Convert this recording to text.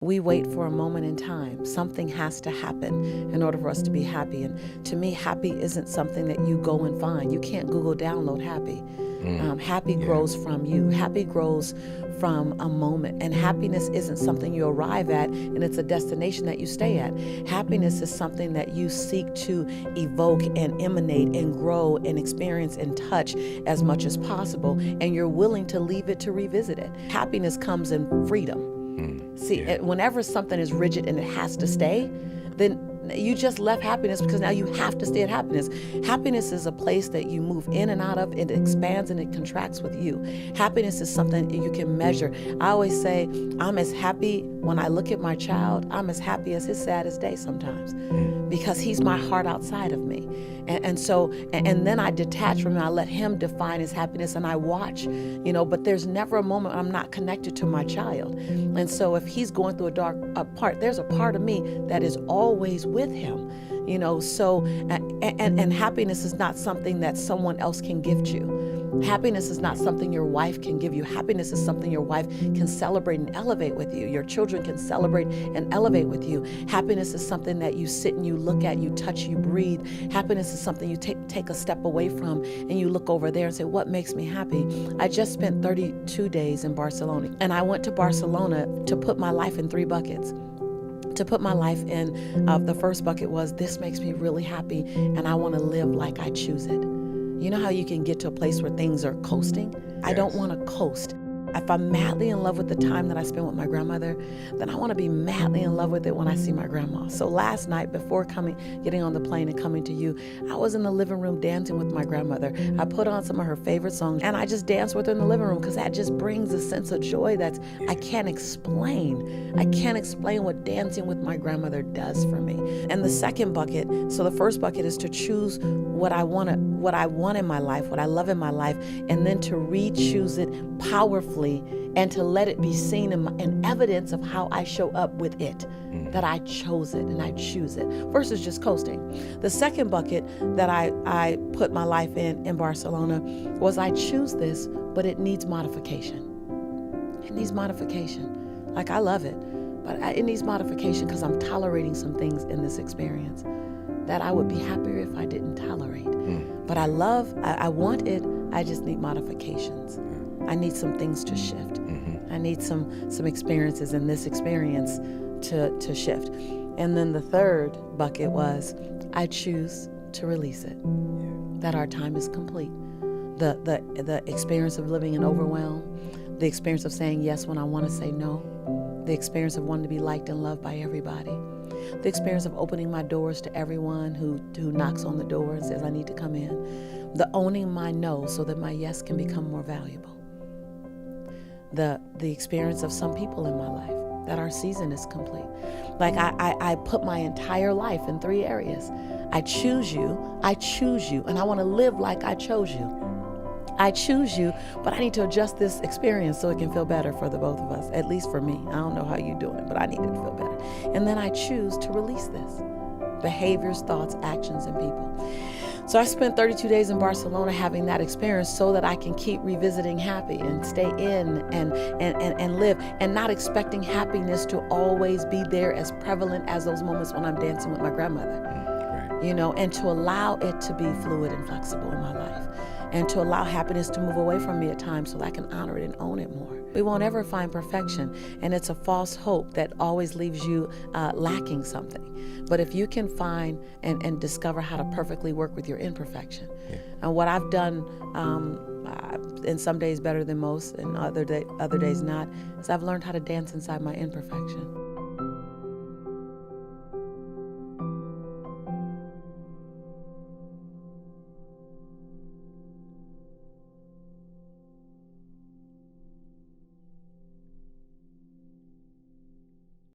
We wait for a moment in time. Something has to happen in order for us to be happy. And to me, happy isn't something that you go and find. You can't Google download happy. Happy grows from you. Happy grows from a moment. And happiness isn't something you arrive at and it's a destination that you stay at. Happiness is something that you seek to evoke and emanate and grow and experience and touch as much as possible. And you're willing to leave it to revisit it. Happiness comes in freedom. See, whenever something is rigid and it has to stay, then you just left happiness because now you have to stay at happiness. Happiness is a place that you move in and out of. It expands and it contracts with you. Happiness is something you can measure. I always say, I'm as happy when I look at my child, I'm as happy as his saddest day sometimes because he's my heart outside of me. And then I detach from him. I let him define his happiness and I watch, but there's never a moment I'm not connected to my child. And so if he's going through a dark part, there's a part of me that is always with him, and happiness is not something that someone else can gift you. Happiness is not something your wife can give you. Happiness is something your wife can celebrate and elevate with you. Your children can celebrate and elevate with you. Happiness is something that you sit and you look at, you touch, you breathe. Happiness is something you take a step away from and you look over there and say, what makes me happy? I just spent 32 days in Barcelona, and I went to Barcelona to put my life in 3 buckets. To put my life in, the first bucket was, this makes me really happy and I want to live like I choose it. You know how you can get to a place where things are coasting? Yes. I don't want to coast. If I'm madly in love with the time that I spent with my grandmother, then I want to be madly in love with it when I see my grandma. So last night, before getting on the plane and coming to you, I was in the living room dancing with my grandmother. I put on some of her favorite songs and I just danced with her in the living room because that just brings a sense of joy that I can't explain. I can't explain what dancing with my grandmother does for me. And the second bucket, so the first bucket is to choose what I want in my life, what I love in my life, and then to re-choose it powerfully and to let it be seen in evidence of how I show up with it, that I chose it and I choose it versus just coasting. The second bucket that I put my life in Barcelona was, I choose this, but it needs modification. It needs modification. Like, I love it, but it needs modification because I'm tolerating some things in this experience that I would be happier if I didn't tolerate. But I want it, I just need modifications. I need some things to shift. I need some experiences in this experience to shift. And then the third bucket was, I choose to release it, that our time is complete. The experience of living in overwhelm, the experience of saying yes when I want to say no, the experience of wanting to be liked and loved by everybody, the experience of opening my doors to everyone who knocks on the door and says I need to come in, the owning my no so that my yes can become more valuable, the experience of some people in my life, that our season is complete. Like I put my entire life in 3 areas. I choose you, and I want to live like I chose you. I choose you, but I need to adjust this experience so it can feel better for the both of us, at least for me. I don't know how you're doing it, but I need it to feel better. And then I choose to release this. Behaviors, thoughts, actions, and people. So I spent 32 days in Barcelona having that experience so that I can keep revisiting happy and stay in and live, and not expecting happiness to always be there as prevalent as those moments when I'm dancing with my grandmother. And to allow it to be fluid and flexible in my life, and to allow happiness to move away from me at times so that I can honor it and own it more. We won't ever find perfection, and it's a false hope that always leaves you lacking something. But if you can find and discover how to perfectly work with your imperfection, and what I've done in some days better than most, and other days not, is I've learned how to dance inside my imperfection.